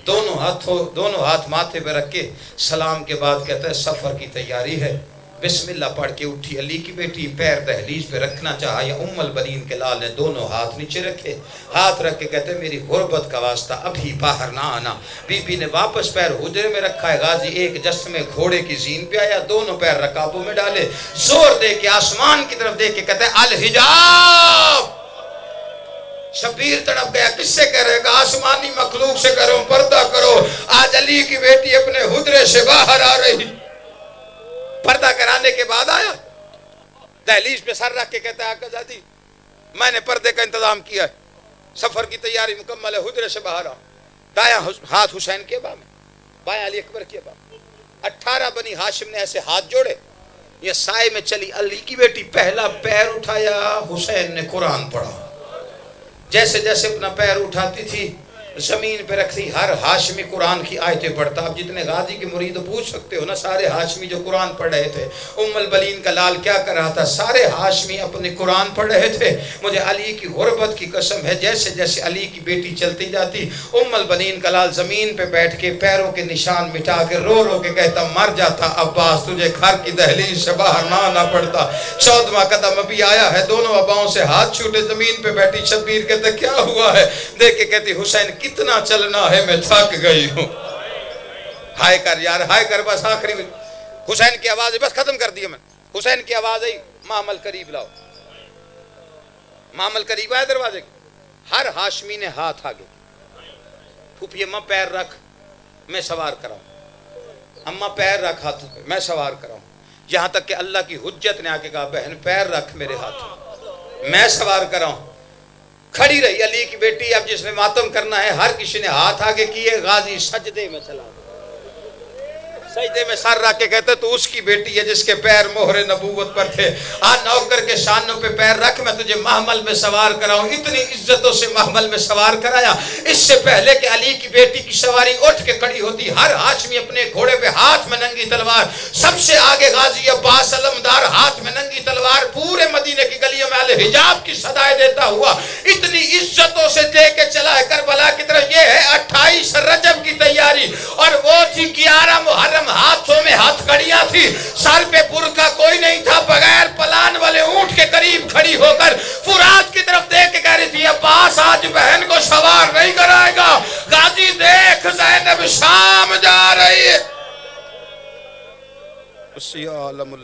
دونوں ہاتھ ماتھے پہ رکھ کے سلام کے بعد کہتا ہے سفر کی تیاری ہے، بسم اللہ پڑھ کے اٹھی۔ علی کی بیٹی پیر دہلیز پہ رکھنا چاہا، یا ام البنین کے لال نے دونوں ہاتھ نیچے رکھے، ہاتھ رکھ کے کہتے ہیں میری غربت کا واسطہ ابھی باہر نہ آنا۔ بی بی نے واپس پیر حجرے میں رکھا ہے، غازی ایک جسم میں گھوڑے کی زین پہ آیا، دونوں پیر رکابوں میں ڈالے، زور دے کے آسمان کی طرف دیکھ کے کہتے ہیں الحجاب۔ شبیر تڑپ گیا، کس سے کہہ رہے گا؟ آسمانی مخلوق سے کرو، پردہ کرو۔ آج علی کی بیٹی اپنے حجرے سے باہر آ رہی، پردہ کرانے کے بعد آیا، دہلیز پہ سر رکھ کے کہتا ہے آقا زادی میں نے پردے کا انتظام کیا ہے، سفر کی تیاری مکمل ہے، حجرے سے باہر آؤ۔ دایاں ہاتھ حسین کے ابا میں، بایاں علی اکبر کے ابا میں۔ 18 بنی ہاشم نے ایسے ہاتھ جوڑے، یہ سائے میں چلی۔ علی کی بیٹی پہلا پیر اٹھایا، حسین نے قرآن پڑھا، جیسے جیسے اپنا پیر اٹھاتی تھی زمین پہ رکھتی، ہر ہاشمی قرآن کی آیتیں پڑھتا۔ اب جتنے غازی کے مرید پوچھ سکتے ہو نا، سارے ہاشمی جو قرآن پڑھ رہے تھے، ام البلین کا لال کیا کر رہا تھا، سارے ہاشمی اپنے قرآن پڑھ رہے تھے۔ مجھے علی کی غربت کی قسم ہے، جیسے جیسے علی کی بیٹی چلتی جاتی، ام البلین کا لال زمین پہ بیٹھ کے پیروں کے نشان مٹا کے رو رو کے کہتا مر جاتا عباس، تجھے گھر کی دہلیز سے باہر نہ آنا پڑتا۔ 14واں قدم ابھی آیا ہے، دونوں اباؤں سے ہاتھ چھوٹے، زمین پہ بیٹھی شبیر کہتے کیا ہوا ہے؟ دیکھ کے کہتی حسین کتنا چلنا ہے، میں تھک گئی ہوں۔ ہائے کر یار، ہائے کر، بس آخری حسین کی آواز ہے، بس ختم کر دیا میں۔ حسین کی آواز آئی معمل قریب لاؤ، معمل قریب آیا دروازے کے، ہر ہاشمی نے ہاتھ آگے، پھوپھی اماں پیر رکھ میں سوار کراؤں، اماں پیر رکھ ہاتھ پہ میں سوار کراؤں، یہاں تک کہ اللہ کی حجت نے آ کے کہا بہن پیر رکھ میرے ہاتھ میں سوار کراؤں۔ کھڑی رہی علی کی بیٹی، اب جس نے ماتم کرنا ہے ہر کسی نے ہاتھ آگے کیے، غازی سجدے میں چلا، سجدے میں سر رکھ کے کہتے تو اس کی بیٹی ہے جس کے پیر مہر نبوت پر تھے، آج نوکر کے شانوں پہ پیر رکھ، میں تجھے محمل میں سوار کراؤں۔ اتنی عزتوں سے محمل میں سوار کرایا، اس سے پہلے کہ علی کی بیٹی کی سواری اٹھ کے کھڑی ہوتی، ہر ہاشمی اپنے گھوڑے پہ ہاتھ میں ننگی تلوار، سب سے آگے غازی عباس علمدار ہاتھ میں ننگی تلوار، پورے مدینے کی گلیوں میں الحجاب کی صدائیں دیتا ہوا اتنی عزتوں سے دے کے چلا ہے کربلا کی طرف۔ یہ ہے 28 رجب کی تیاری، اور وہ تھی 11 محرم، ہاتھوں میں ہاتھ کڑیاں تھی، سر پہ برقع کوئی نہیں تھا، بغیر پلان والے اونٹ کے قریب کھڑی ہو کر فرات کی طرف دیکھ کے کہہ رہی تھی عباس آج بہن کو سوار نہیں کرائے گا، غازی دیکھ زینب شام جا رہی ہے۔